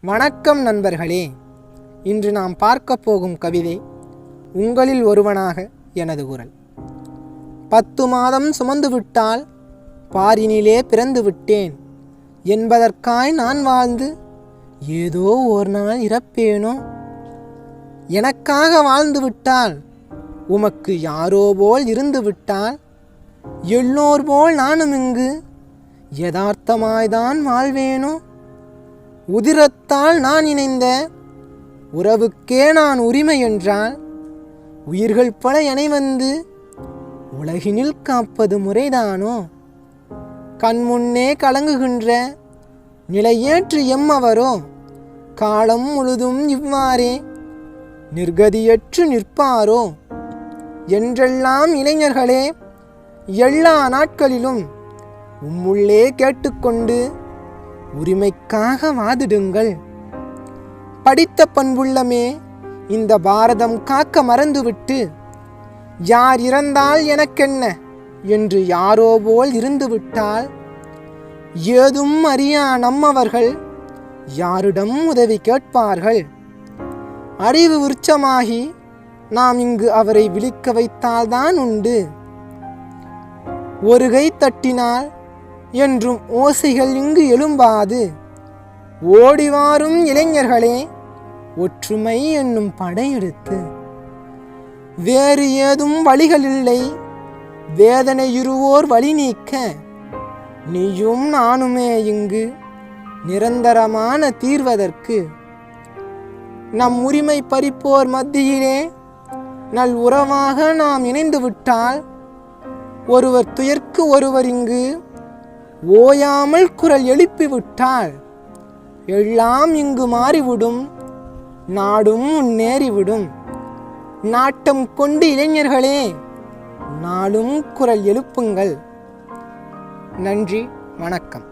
வணக்கம் நண்பர்களே. இன்று நாம் பார்க்க போகும் கவிதை உங்களில் ஒருவனாக எனது குரல். 10 மாதம் சுமந்து விட்டால் பாரினிலே பிறந்து விட்டேன் என்பதற்காய் நான் வாழ்ந்து ஏதோ ஒரு நாள் இறப்பேனோ. எனக்காக வாழ்ந்து விட்டால் உமக்கு யாரோ போல் இருந்து விட்டால் எல்லோர் போல் நானும் இங்கு யதார்த்தமாய்தான் வாழ்வேனோ. உதிரத்தால் நான் இணைந்த உறவுக்கே நான் உரிமை என்றால் உயிர்கள் பல எனை வந்து உலகினில் காப்பது முறைதானோ. கண்முன்னே கலங்குகின்ற நிலையேற்று எம்மவரோ காலம் முழுதும் இவ்வாறே நிர்கதியற்று நிற்பாரோ என்றெல்லாம் இளைஞர்களே எல்லா நாட்களிலும் உம்முள்ளே கேட்டுக்கொண்டு உரிமைக்காக வாதிடுங்கள். படித்த பண்புள்ளமே இந்த பாரதம் காக்க மறந்துவிட்டு யார் இறந்தால் எனக்கென்ன என்று யாரோ போல் இருந்துவிட்டால் ஏதும் அறியா நம்மவர்கள் யாரிடம் உதவி கேட்பார்கள். அறிவு உச்சமாகி நாம் இங்கு அவரை விழிக்க வைத்தால்தான் உண்டு. ஒரு கை தட்டினால் என்றும் ஓசைகள் இங்கு எழும்பாது. ஓடிவாரும் இளைஞர்களே ஒற்றுமை என்னும் படையெடுத்து. வேறு ஏதும் வழிகளில்லை வேதனையுறுவோர் வழி நீக்க. நீயும் நானுமே இங்கு நிரந்தரமான தீர்வதற்கு. நம் உரிமை பறிப்போர் மத்தியிலே நல் உறவாக நாம் இணைந்து விட்டால் ஒருவர் துயர்க்கு ஒருவர் இங்கு ஓயாமல் குரல் எழுப்பிவிட்டால் எல்லாம் இங்கு மாறிவிடும், நாடும் முன்னேறிவிடும். நாட்டம் கொண்டு இளைஞர்களே நாளும் குரல் எழுப்புங்கள். நன்றி, வணக்கம்.